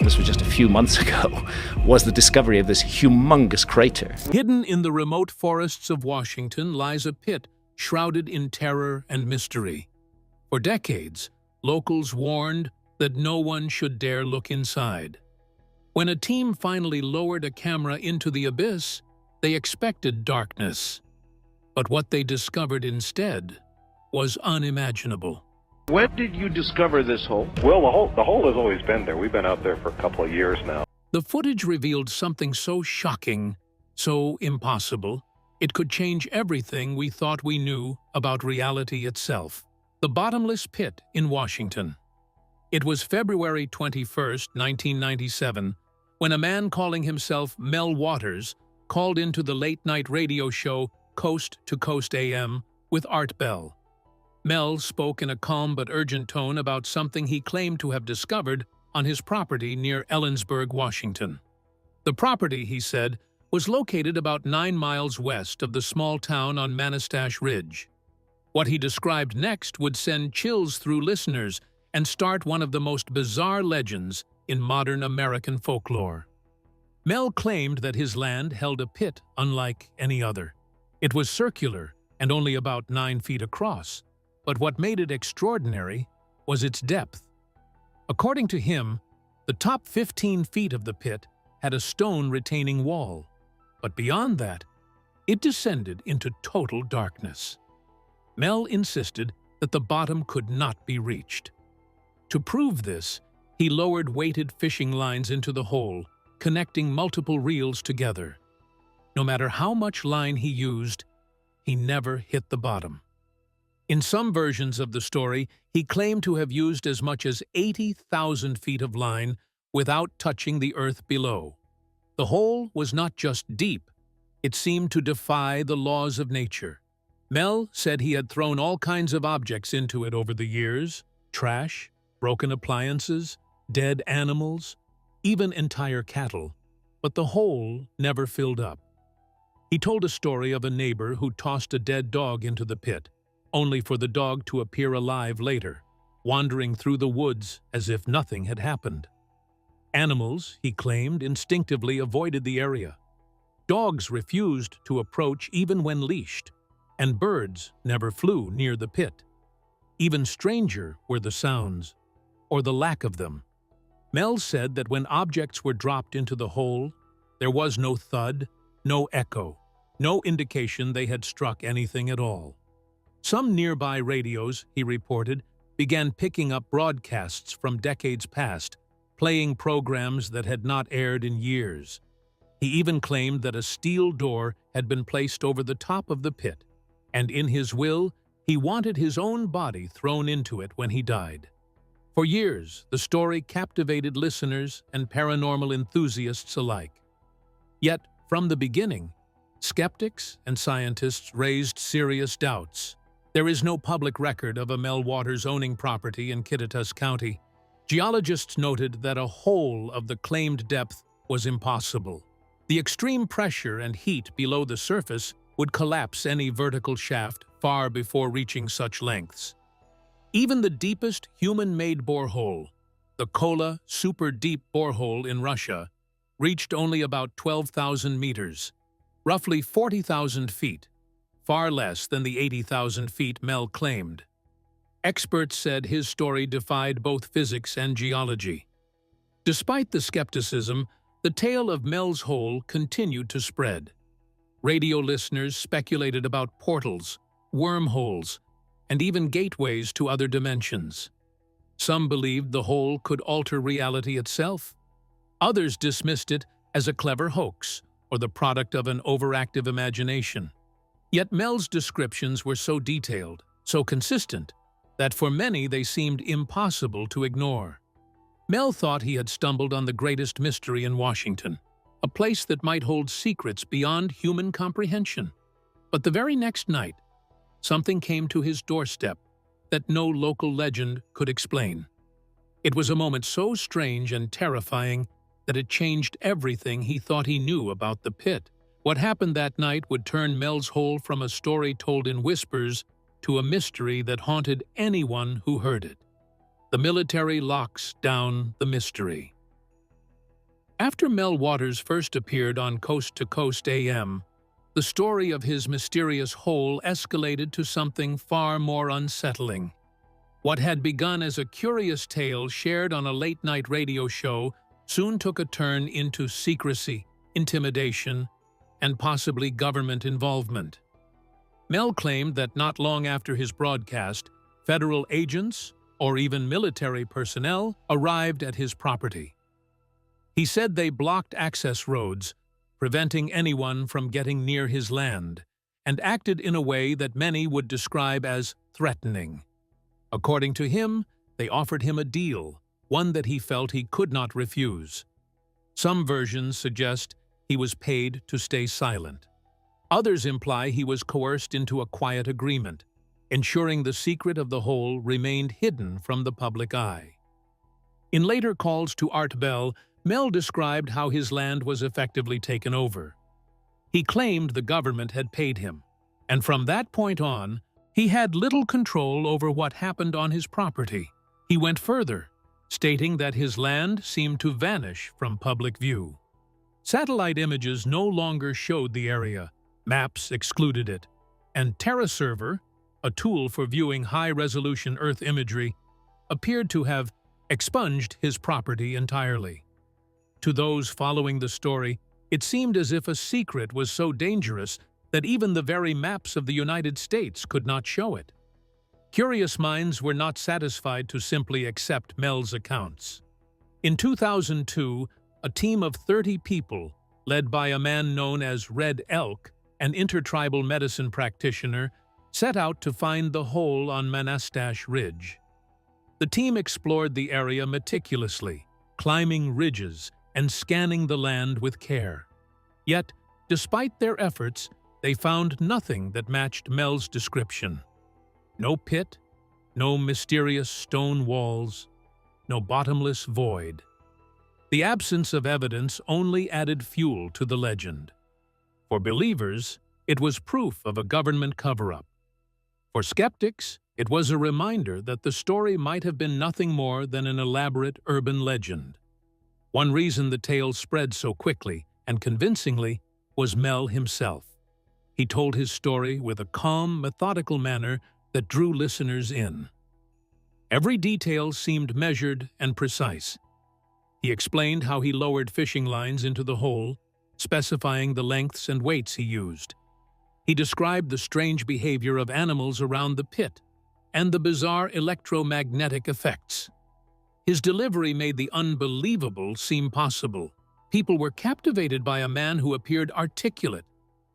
this was just a few months ago, was the discovery of this humongous crater. Hidden in the remote forests of Washington lies a pit shrouded in terror and mystery. For decades, locals warned that no one should dare look inside. When a team finally lowered a camera into the abyss, they expected darkness. But what they discovered instead was unimaginable. When did you discover this hole? Well, the hole has always been there. We've been out there for a couple of years now. The footage revealed something so shocking, so impossible, it could change everything we thought we knew about reality itself. The bottomless pit in Washington. It was February 21st, 1997, when a man calling himself Mel Waters called into the late-night radio show Coast to Coast AM with Art Bell. Mel spoke in a calm but urgent tone about something he claimed to have discovered on his property near Ellensburg, Washington. The property, he said, was located about 9 miles west of the small town on Manistash Ridge. What he described next would send chills through listeners and start one of the most bizarre legends in modern American folklore. Mel claimed that his land held a pit unlike any other. It was circular and only about 9 feet across, but what made it extraordinary was its depth. According to him, the top 15 feet of the pit had a stone retaining wall, but beyond that, it descended into total darkness. Mel insisted that the bottom could not be reached. To prove this, he lowered weighted fishing lines into the hole, connecting multiple reels together. No matter how much line he used, he never hit the bottom. In some versions of the story, he claimed to have used as much as 80,000 feet of line without touching the earth below. The hole was not just deep, it seemed to defy the laws of nature. Mel said he had thrown all kinds of objects into it over the years: trash, broken appliances, dead animals, even entire cattle, but the hole never filled up. He told a story of a neighbor who tossed a dead dog into the pit, only for the dog to appear alive later, wandering through the woods as if nothing had happened. Animals, he claimed, instinctively avoided the area. Dogs refused to approach even when leashed, and birds never flew near the pit. Even stranger were the sounds, or the lack of them. Mel said that when objects were dropped into the hole, there was no thud, no echo, no indication they had struck anything at all. Some nearby radios, he reported, began picking up broadcasts from decades past, playing programs that had not aired in years. He even claimed that a steel door had been placed over the top of the pit, and in his will, he wanted his own body thrown into it when he died. For years, the story captivated listeners and paranormal enthusiasts alike. Yet, from the beginning, skeptics and scientists raised serious doubts. There is no public record of a Mel Waters owning property in Kittitas County. Geologists noted that a hole of the claimed depth was impossible. The extreme pressure and heat below the surface would collapse any vertical shaft far before reaching such lengths. Even the deepest human-made borehole, the Kola Super Deep Borehole in Russia, reached only about 12,000 meters, roughly 40,000 feet, far less than the 80,000 feet Mel claimed. Experts said his story defied both physics and geology. Despite the skepticism, the tale of Mel's hole continued to spread. Radio listeners speculated about portals, wormholes, and even gateways to other dimensions. Some believed the hole could alter reality itself. Others dismissed it as a clever hoax or the product of an overactive imagination. Yet Mel's descriptions were so detailed, so consistent, that for many they seemed impossible to ignore. Mel thought he had stumbled on the greatest mystery in Washington, a place that might hold secrets beyond human comprehension. But the very next night, something came to his doorstep that no local legend could explain. It was a moment so strange and terrifying that it changed everything he thought he knew about the pit. What happened that night would turn Mel's hole from a story told in whispers to a mystery that haunted anyone who heard it. The military locks down the mystery. After Mel Waters first appeared on Coast to Coast AM, the story of his mysterious hole escalated to something far more unsettling. What had begun as a curious tale shared on a late-night radio show soon took a turn into secrecy, intimidation, and possibly government involvement. Mel claimed that not long after his broadcast, federal agents, or even military personnel, arrived at his property. He said they blocked access roads, preventing anyone from getting near his land, and acted in a way that many would describe as threatening. According to him, they offered him a deal, one that he felt he could not refuse. Some versions suggest he was paid to stay silent. Others imply he was coerced into a quiet agreement, ensuring the secret of the hole remained hidden from the public eye. In later calls to Art Bell, Mel described how his land was effectively taken over. He claimed the government had paid him, and from that point on, he had little control over what happened on his property. He went further, stating that his land seemed to vanish from public view. Satellite images no longer showed the area, maps excluded it, and TerraServer, a tool for viewing high-resolution Earth imagery, appeared to have expunged his property entirely. To those following the story, it seemed as if a secret was so dangerous that even the very maps of the United States could not show it. Curious minds were not satisfied to simply accept Mel's accounts. In 2002, a team of 30 people, led by a man known as Red Elk, an intertribal medicine practitioner, set out to find the hole on Manastash Ridge. The team explored the area meticulously, climbing ridges and scanning the land with care. Yet, despite their efforts, they found nothing that matched Mel's description. No pit, no mysterious stone walls, no bottomless void. The absence of evidence only added fuel to the legend. For believers, it was proof of a government cover-up. For skeptics, it was a reminder that the story might have been nothing more than an elaborate urban legend. One reason the tale spread so quickly and convincingly was Mel himself. He told his story with a calm, methodical manner that drew listeners in. Every detail seemed measured and precise. He explained how he lowered fishing lines into the hole, specifying the lengths and weights he used. He described the strange behavior of animals around the pit and the bizarre electromagnetic effects. His delivery made the unbelievable seem possible. People were captivated by a man who appeared articulate,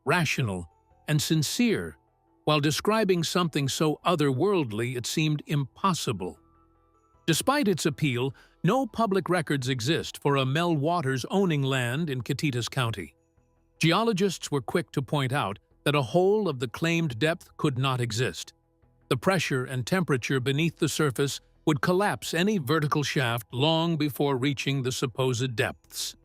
rational, and sincere, while describing something so otherworldly it seemed impossible. Despite its appeal, no public records exist for a Mel Waters owning land in Catitas County. Geologists were quick to point out that a hole of the claimed depth could not exist. The pressure and temperature beneath the surface would collapse any vertical shaft long before reaching the supposed depths.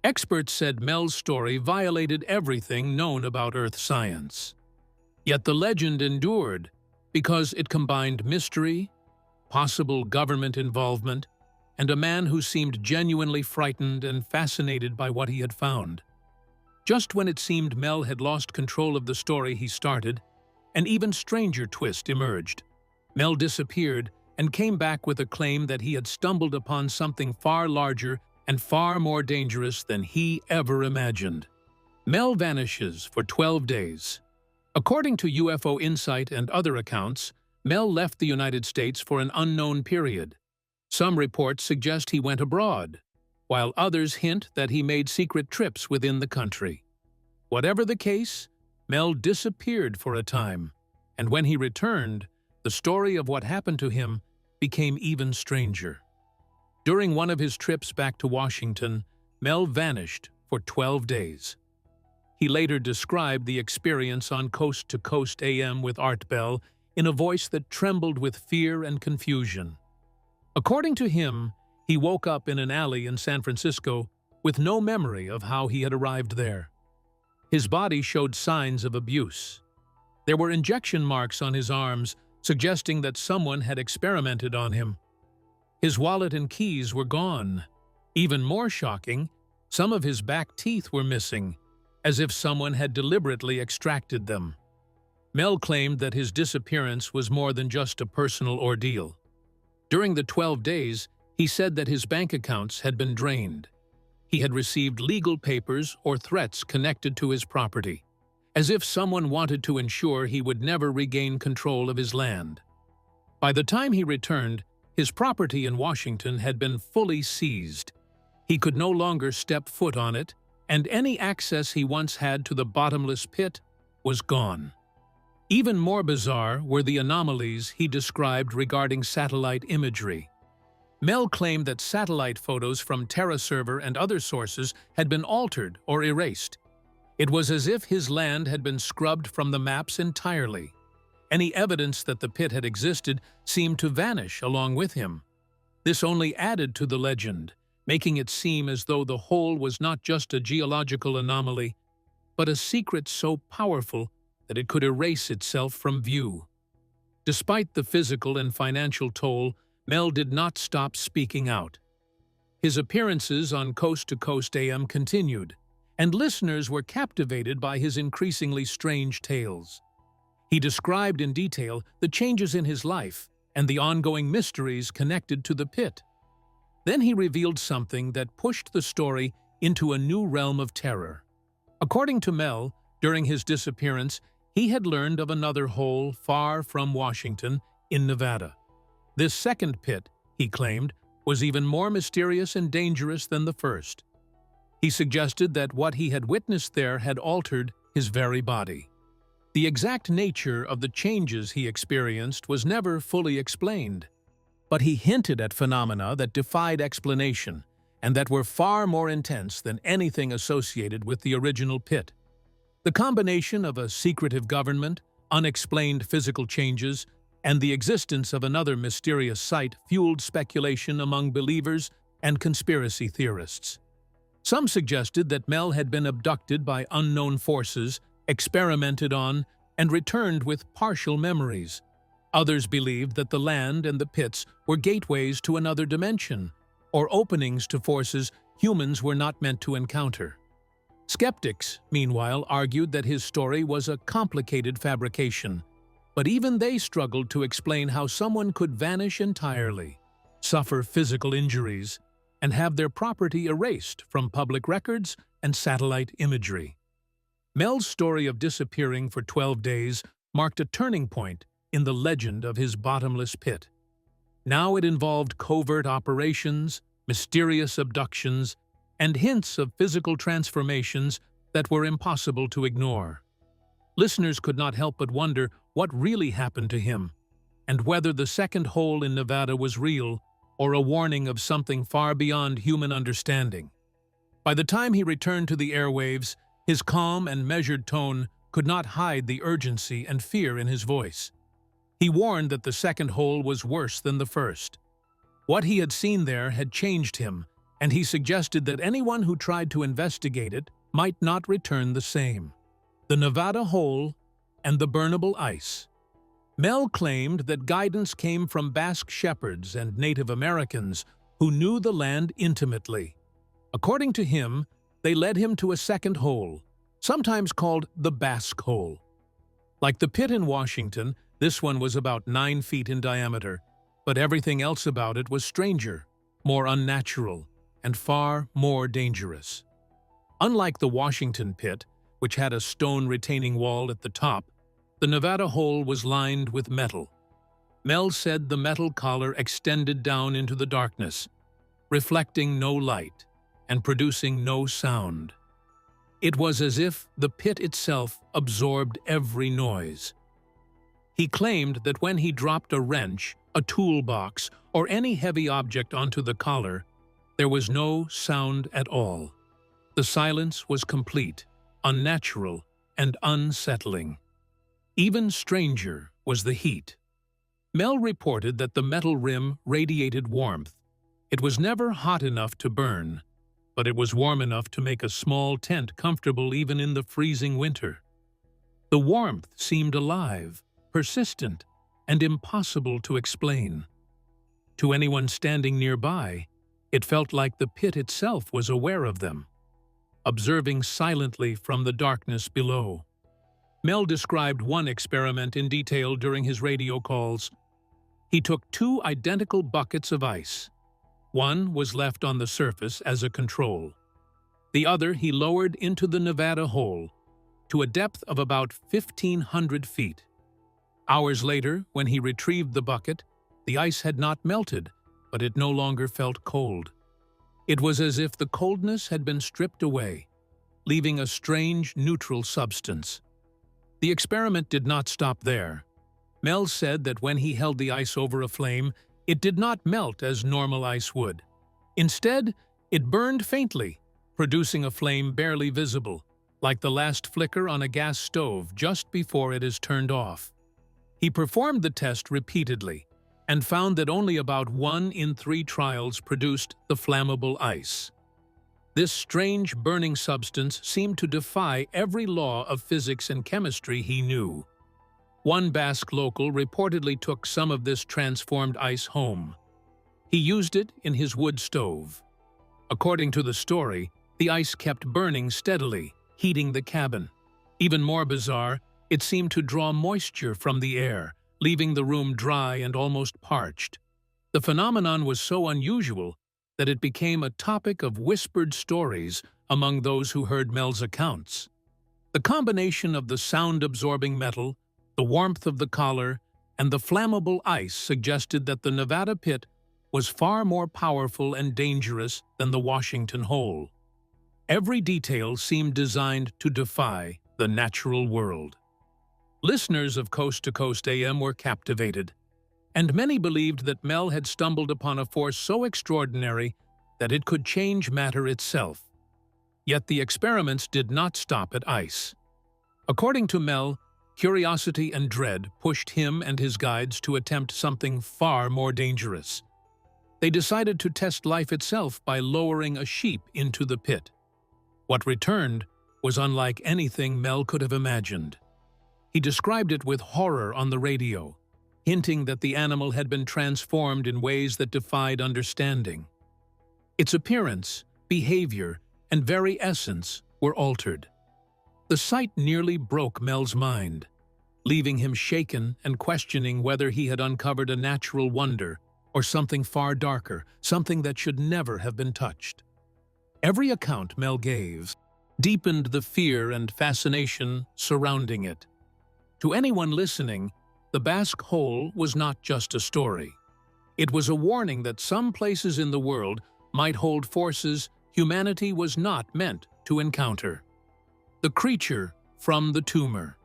Experts said Mel's story violated everything known about Earth science. Yet the legend endured because it combined mystery, possible government involvement, and a man who seemed genuinely frightened and fascinated by what he had found. Just when it seemed Mel had lost control of the story he started, an even stranger twist emerged. Mel disappeared and came back with a claim that he had stumbled upon something far larger and far more dangerous than he ever imagined. Mel vanishes for 12 days. According to UFO Insight and other accounts, Mel left the United States for an unknown period. Some reports suggest he went abroad, while others hint that he made secret trips within the country. Whatever the case, Mel disappeared for a time, and when he returned, the story of what happened to him became even stranger. During one of his trips back to Washington, Mel vanished for 12 days. He later described the experience on Coast to Coast AM with Art Bell in a voice that trembled with fear and confusion. According to him, he woke up in an alley in San Francisco with no memory of how he had arrived there. His body showed signs of abuse. There were injection marks on his arms, suggesting that someone had experimented on him. His wallet and keys were gone. Even more shocking, Some of his back teeth were missing, as if someone had deliberately extracted them. Mel claimed that his disappearance was more than just a personal ordeal. During the 12 days, he said that his bank accounts had been drained. He had received legal papers or threats connected to his property, as if someone wanted to ensure he would never regain control of his land. By the time he returned, his property in Washington had been fully seized. He could no longer step foot on it, and any access he once had to the bottomless pit was gone. Even more bizarre were the anomalies he described regarding satellite imagery. Mel claimed that satellite photos from TerraServer and other sources had been altered or erased. It was as if his land had been scrubbed from the maps entirely. Any evidence that the pit had existed seemed to vanish along with him. This only added to the legend, making it seem as though the hole was not just a geological anomaly, but a secret so powerful that it could erase itself from view. Despite the physical and financial toll, Mel did not stop speaking out. His appearances on Coast to Coast AM continued, and listeners were captivated by his increasingly strange tales. He described in detail the changes in his life and the ongoing mysteries connected to the pit. Then he revealed something that pushed the story into a new realm of terror. According to Mel, during his disappearance, he had learned of another hole far from Washington in Nevada. This second pit, he claimed, was even more mysterious and dangerous than the first. He suggested that what he had witnessed there had altered his very body. The exact nature of the changes he experienced was never fully explained, but he hinted at phenomena that defied explanation and that were far more intense than anything associated with the original pit. The combination of a secretive government, unexplained physical changes, and the existence of another mysterious site fueled speculation among believers and conspiracy theorists. Some suggested that Mel had been abducted by unknown forces, experimented on, and returned with partial memories. Others believed that the land and the pits were gateways to another dimension, or openings to forces humans were not meant to encounter. Skeptics, meanwhile, argued that his story was a complicated fabrication, but even they struggled to explain how someone could vanish entirely, suffer physical injuries, and have their property erased from public records and satellite imagery. Mel's story of disappearing for 12 days marked a turning point in the legend of his bottomless pit. Now it involved covert operations, mysterious abductions, and hints of physical transformations that were impossible to ignore. Listeners could not help but wonder what really happened to him, and whether the second hole in Nevada was real or a warning of something far beyond human understanding. By the time he returned to the airwaves, his calm and measured tone could not hide the urgency and fear in his voice. He warned that the second hole was worse than the first. What he had seen there had changed him, and he suggested that anyone who tried to investigate it might not return the same. The Nevada hole and the burnable ice. Mel claimed that guidance came from Basque shepherds and Native Americans who knew the land intimately. According to him, they led him to a second hole, sometimes called the Basque hole. Like the pit in Washington, this one was about 9 feet in diameter, but everything else about it was stranger, more unnatural, and far more dangerous. Unlike the Washington pit, which had a stone retaining wall at the top, the Nevada hole was lined with metal. Mel said the metal collar extended down into the darkness, reflecting no light and producing no sound. It was as if the pit itself absorbed every noise. He claimed that when he dropped a wrench, a toolbox, or any heavy object onto the collar, there was no sound at all. The silence was complete, unnatural, and unsettling. Even stranger was the heat. Mel reported that the metal rim radiated warmth. It was never hot enough to burn, but it was warm enough to make a small tent comfortable even in the freezing winter. The warmth seemed alive, persistent, and impossible to explain. To anyone standing nearby, it felt like the pit itself was aware of them. observing silently from the darkness below. Mel described one experiment in detail during his radio calls. He took two identical buckets of ice. One was left on the surface as a control. The other he lowered into the Nevada hole, to a depth of about 1,500 feet. Hours later, when he retrieved the bucket, the ice had not melted, but it no longer felt cold. It was as if the coldness had been stripped away, leaving a strange, neutral substance. The experiment did not stop there. Mel said that when he held the ice over a flame, it did not melt as normal ice would. Instead, it burned faintly, producing a flame barely visible, like the last flicker on a gas stove just before it is turned off. He performed the test repeatedly and found that only about 1 in 3 trials produced the flammable ice. This strange burning substance seemed to defy every law of physics and chemistry he knew. One Basque local reportedly took some of this transformed ice home. He used it in his wood stove. According to the story, the ice kept burning steadily, heating the cabin. Even more bizarre, it seemed to draw moisture from the air, leaving the room dry and almost parched. The phenomenon was so unusual that it became a topic of whispered stories among those who heard Mel's accounts. The combination of the sound-absorbing metal, the warmth of the collar, and the flammable ice suggested that the Nevada pit was far more powerful and dangerous than the Washington hole. Every detail seemed designed to defy the natural world. Listeners of Coast to Coast AM were captivated, and many believed that Mel had stumbled upon a force so extraordinary that it could change matter itself. Yet the experiments did not stop at ice. According to Mel, curiosity and dread pushed him and his guides to attempt something far more dangerous. They decided to test life itself by lowering a sheep into the pit. What returned was unlike anything Mel could have imagined. He described it with horror on the radio, hinting that the animal had been transformed in ways that defied understanding. Its appearance, behavior, and very essence were altered. The sight nearly broke Mel's mind, leaving him shaken and questioning whether he had uncovered a natural wonder or something far darker, something that should never have been touched. Every account Mel gave deepened the fear and fascination surrounding it. To anyone listening, the Basque hole was not just a story. It was a warning that some places in the world might hold forces humanity was not meant to encounter. The creature from the tumor.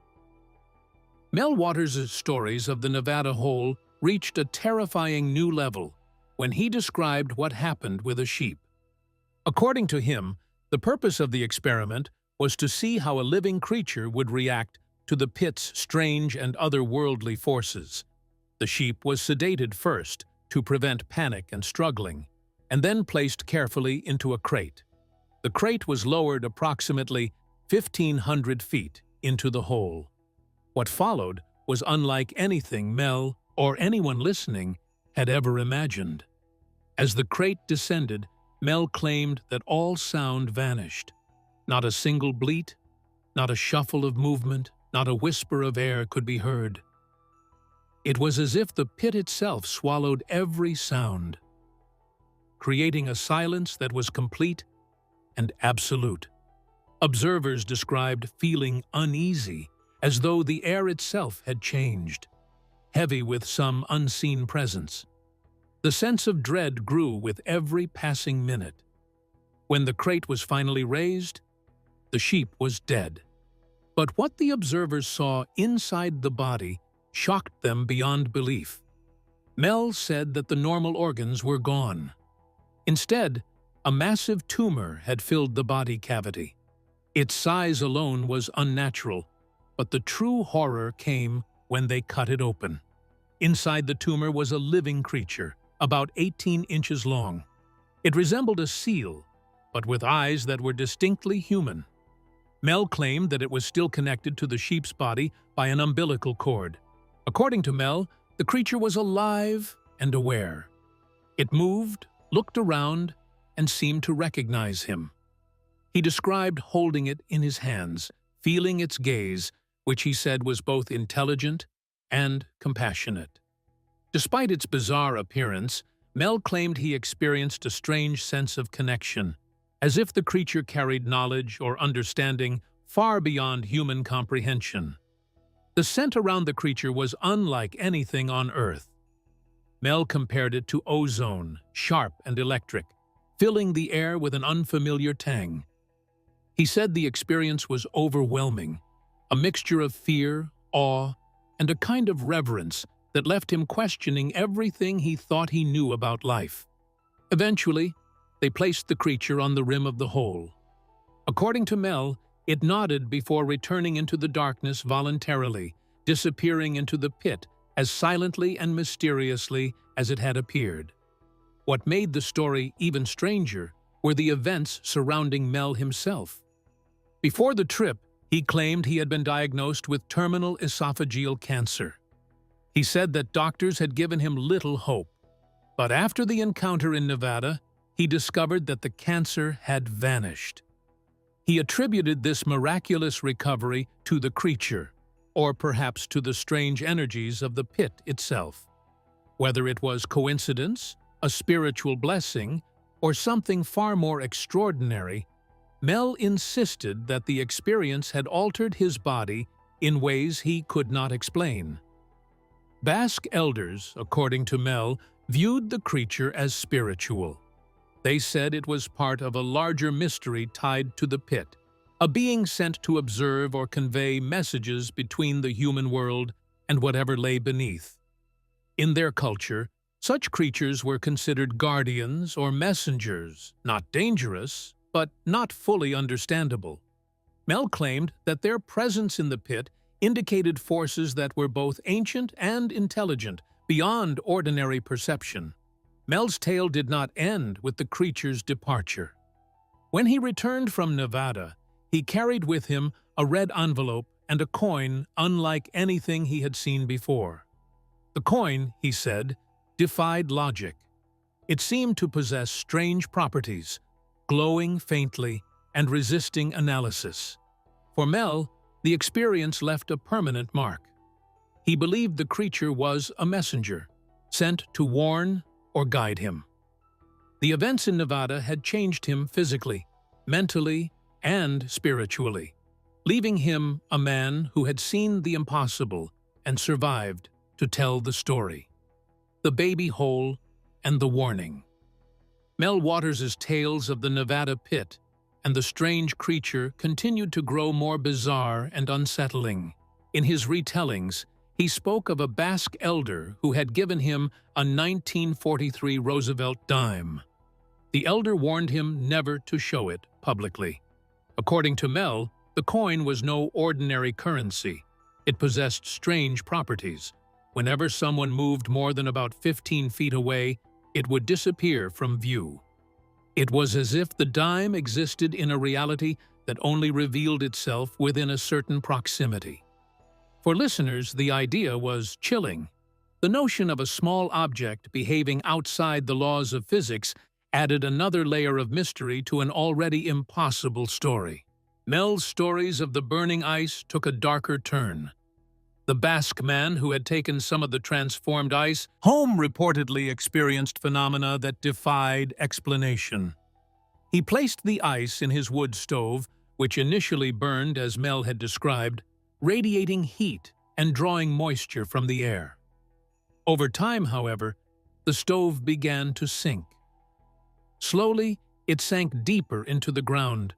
Mel Waters' stories of the Nevada hole reached a terrifying new level when he described what happened with a sheep. According to him, the purpose of the experiment was to see how a living creature would react to the pit's strange and otherworldly forces. The sheep was sedated first to prevent panic and struggling, and then placed carefully into a crate. The crate was lowered approximately 1,500 feet into the hole. What followed was unlike anything Mel, or anyone listening, had ever imagined. As the crate descended, Mel claimed that all sound vanished. Not a single bleat, not a shuffle of movement, not a whisper of air could be heard. It was as if the pit itself swallowed every sound, creating a silence that was complete and absolute. Observers described feeling uneasy, as though the air itself had changed, heavy with some unseen presence. The sense of dread grew with every passing minute. When the crate was finally raised, the sheep was dead. But what the observers saw inside the body shocked them beyond belief. Mel said that the normal organs were gone. Instead, a massive tumor had filled the body cavity. Its size alone was unnatural, but the true horror came when they cut it open. Inside the tumor was a living creature, about 18 inches long. It resembled a seal, but with eyes that were distinctly human. Mel claimed that it was still connected to the sheep's body by an umbilical cord. According to Mel, the creature was alive and aware. It moved, looked around, and seemed to recognize him. He described holding it in his hands, feeling its gaze, which he said was both intelligent and compassionate. Despite its bizarre appearance, Mel claimed he experienced a strange sense of connection, as if the creature carried knowledge or understanding far beyond human comprehension. The scent around the creature was unlike anything on Earth. Mel compared it to ozone, sharp and electric, filling the air with an unfamiliar tang. He said the experience was overwhelming, a mixture of fear, awe, and a kind of reverence that left him questioning everything he thought he knew about life. Eventually, they placed the creature on the rim of the hole. According to Mel, it nodded before returning into the darkness voluntarily, disappearing into the pit as silently and mysteriously as it had appeared. What made the story even stranger were the events surrounding Mel himself. Before the trip, he claimed he had been diagnosed with terminal esophageal cancer. He said that doctors had given him little hope. But after the encounter in Nevada, he discovered that the cancer had vanished. He attributed this miraculous recovery to the creature, or perhaps to the strange energies of the pit itself. Whether it was coincidence, a spiritual blessing, or something far more extraordinary, Mel insisted that the experience had altered his body in ways he could not explain. Basque elders, according to Mel, viewed the creature as spiritual. They said it was part of a larger mystery tied to the pit, a being sent to observe or convey messages between the human world and whatever lay beneath. In their culture, such creatures were considered guardians or messengers, not dangerous, but not fully understandable. Mel claimed that their presence in the pit indicated forces that were both ancient and intelligent, beyond ordinary perception. Mel's tale did not end with the creature's departure. When he returned from Nevada, he carried with him a red envelope and a coin unlike anything he had seen before. The coin, he said, defied logic. It seemed to possess strange properties, glowing faintly and resisting analysis. For Mel, the experience left a permanent mark. He believed the creature was a messenger, sent to warn or guide him. The events in Nevada had changed him physically, mentally, and spiritually, leaving him a man who had seen the impossible and survived to tell the story. The baby hole and the warning. Mel Waters' tales of the Nevada pit and the strange creature continued to grow more bizarre and unsettling. In his retellings, he spoke of a Basque elder who had given him a 1943 Roosevelt dime. The elder warned him never to show it publicly. According to Mel, the coin was no ordinary currency. It possessed strange properties. Whenever someone moved more than about 15 feet away, it would disappear from view. It was as if the dime existed in a reality that only revealed itself within a certain proximity. For listeners, the idea was chilling. The notion of a small object behaving outside the laws of physics added another layer of mystery to an already impossible story. Mel's stories of the burning ice took a darker turn. The Basque man who had taken some of the transformed ice home reportedly experienced phenomena that defied explanation. He placed the ice in his wood stove, which initially burned as Mel had described, radiating heat and drawing moisture from the air. Over time, however, the stove began to sink. Slowly, it sank deeper into the ground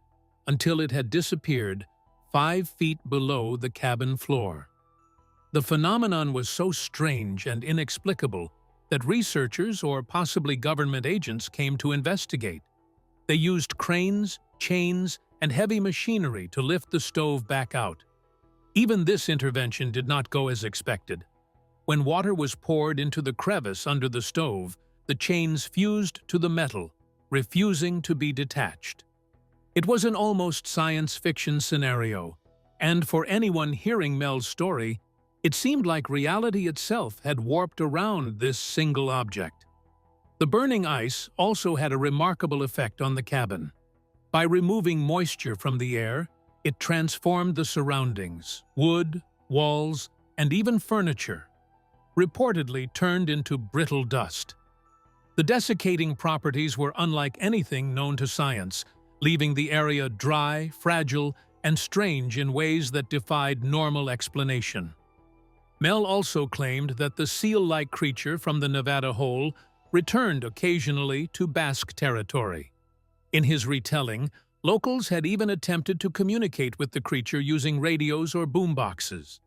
until it had disappeared 5 feet below the cabin floor. The phenomenon was so strange and inexplicable that researchers or possibly government agents came to investigate. They used cranes, chains, and heavy machinery to lift the stove back out. Even this intervention did not go as expected. When water was poured into the crevice under the stove, the chains fused to the metal, refusing to be detached. It was an almost science fiction scenario, and for anyone hearing Mel's story, it seemed like reality itself had warped around this single object. The burning ice also had a remarkable effect on the cabin. By removing moisture from the air, it transformed the surroundings, wood, walls, and even furniture, reportedly turned into brittle dust. The desiccating properties were unlike anything known to science, leaving the area dry, fragile, and strange in ways that defied normal explanation. Mel also claimed that the seal-like creature from the Nevada hole returned occasionally to Basque territory. In his retelling, locals had even attempted to communicate with the creature using radios or boomboxes.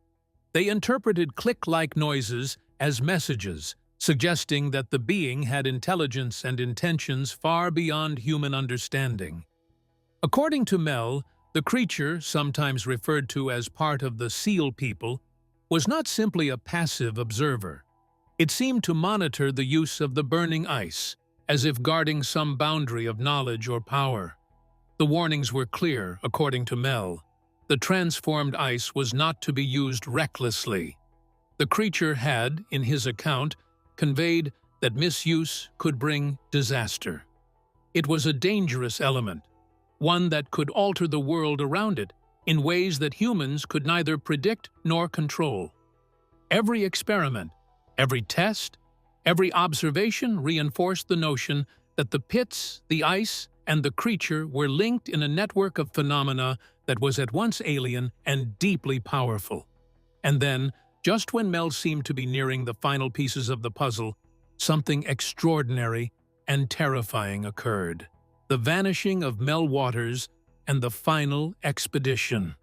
They interpreted click-like noises as messages, suggesting that the being had intelligence and intentions far beyond human understanding. According to Mel, the creature, sometimes referred to as part of the seal people, was not simply a passive observer. It seemed to monitor the use of the burning ice, as if guarding some boundary of knowledge or power. The warnings were clear, according to Mel. The transformed ice was not to be used recklessly. The creature had, in his account, conveyed that misuse could bring disaster. It was a dangerous element, one that could alter the world around it in ways that humans could neither predict nor control. Every experiment, every test, every observation reinforced the notion that the pits, the ice, and the creature were linked in a network of phenomena that was at once alien and deeply powerful. And then, just when Mel seemed to be nearing the final pieces of the puzzle, something extraordinary and terrifying occurred. The vanishing of Mel Waters and the final expedition.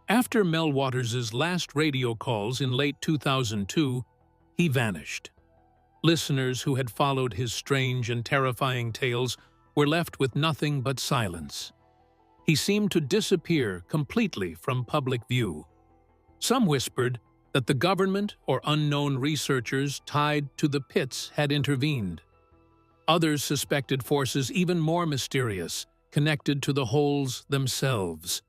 After Mel Waters' last radio calls in late 2002, he vanished. Listeners who had followed his strange and terrifying tales were left with nothing but silence. He seemed to disappear completely from public view. Some whispered that the government or unknown researchers tied to the pits had intervened. Others suspected forces even more mysterious, connected to the holes themselves.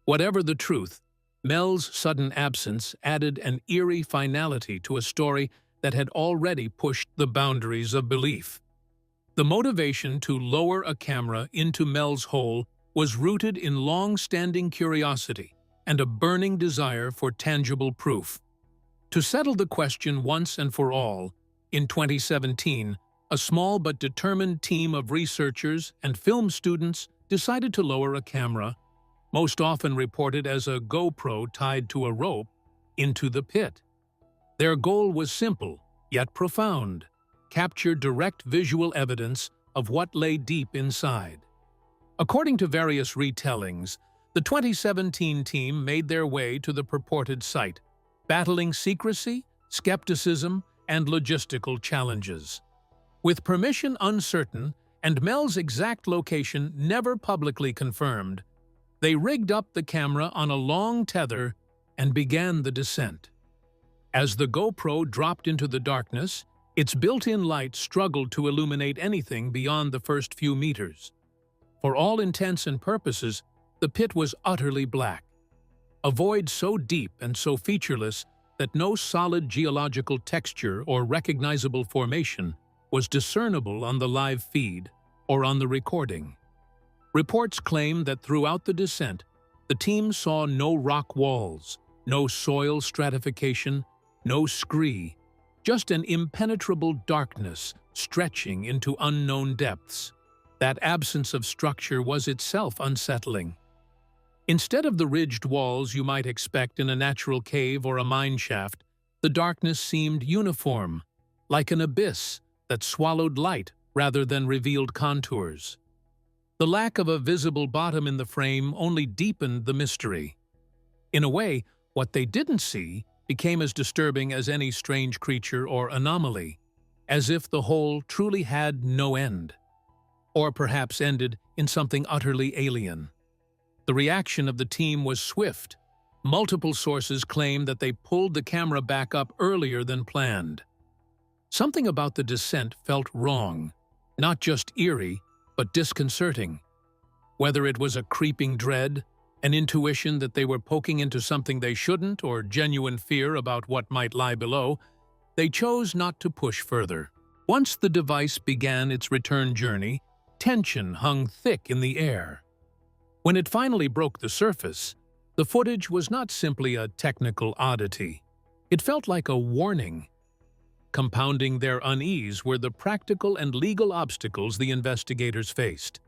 Whatever the truth, Mel's sudden absence added an eerie finality to a story that had already pushed the boundaries of belief. The motivation to lower a camera into Mel's hole was rooted in long-standing curiosity and a burning desire for tangible proof. To settle the question once and for all, in 2017, a small but determined team of researchers and film students decided to lower a camera, most often reported as a GoPro tied to a rope, into the pit. Their goal was simple, yet profound: capture direct visual evidence of what lay deep inside. According to various retellings, the 2017 team made their way to the purported site, battling secrecy, skepticism, and logistical challenges. With permission uncertain and Mel's exact location never publicly confirmed, they rigged up the camera on a long tether and began the descent. As the GoPro dropped into the darkness, its built-in light struggled to illuminate anything beyond the first few meters. For all intents and purposes, the pit was utterly black, a void so deep and so featureless that no solid geological texture or recognizable formation was discernible on the live feed or on the recording. Reports claim that throughout the descent, the team saw no rock walls, no soil stratification, no scree, just an impenetrable darkness stretching into unknown depths. That absence of structure was itself unsettling. Instead of the ridged walls you might expect in a natural cave or a mine shaft, the darkness seemed uniform, like an abyss that swallowed light rather than revealed contours. The lack of a visible bottom in the frame only deepened the mystery. In a way, what they didn't see became as disturbing as any strange creature or anomaly, as if the hole truly had no end, or perhaps ended in something utterly alien. The reaction of the team was swift. Multiple sources claim that they pulled the camera back up earlier than planned. Something about the descent felt wrong, not just eerie, but disconcerting. Whether it was a creeping dread, an intuition that they were poking into something they shouldn't, or genuine fear about what might lie below, they chose not to push further. Once the device began its return journey, Tension hung thick in the air. When it finally broke the surface, the footage was not simply a technical oddity. It felt like a warning. Compounding their unease were the practical and legal obstacles the investigators faced.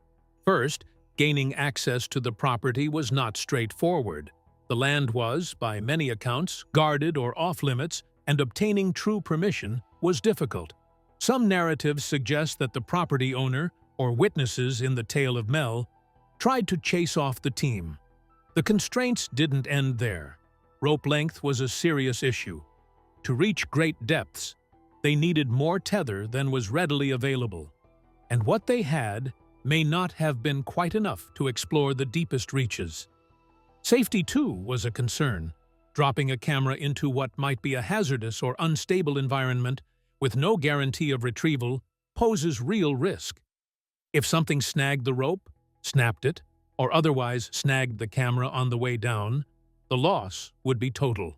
First, gaining access to the property was not straightforward. The land was, by many accounts, guarded or off-limits, and obtaining true permission was difficult. Some narratives suggest that the property owner, or witnesses in the tale of Mel, tried to chase off the team. The constraints didn't end there. Rope length was a serious issue. To reach great depths, they needed more tether than was readily available. And what they had may not have been quite enough to explore the deepest reaches. Safety, too, was a concern. Dropping a camera into what might be a hazardous or unstable environment with no guarantee of retrieval poses real risk. If something snagged the rope, snapped it, or otherwise snagged the camera on the way down, the loss would be total.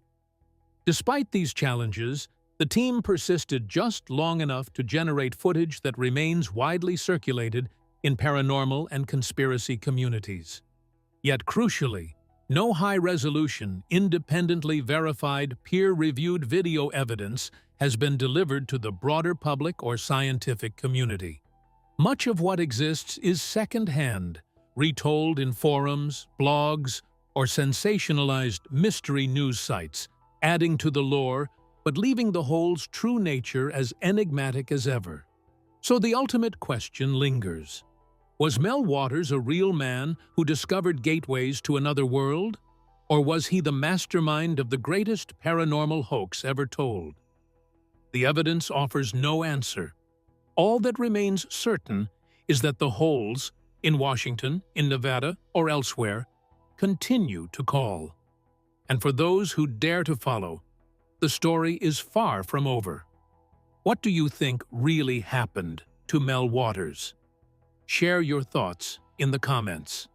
Despite these challenges, the team persisted just long enough to generate footage that remains widely circulated in paranormal and conspiracy communities. Yet crucially, no high-resolution, independently verified, peer-reviewed video evidence has been delivered to the broader public or scientific community. Much of what exists is second-hand, retold in forums, blogs, or sensationalized mystery news sites, adding to the lore but leaving the hole's true nature as enigmatic as ever. So the ultimate question lingers. Was Mel Waters a real man who discovered gateways to another world? Or was he the mastermind of the greatest paranormal hoax ever told? The evidence offers no answer. All that remains certain is that the holes, in Washington, in Nevada, or elsewhere, continue to call. And for those who dare to follow, the story is far from over. What do you think really happened to Mel Waters? Share your thoughts in the comments.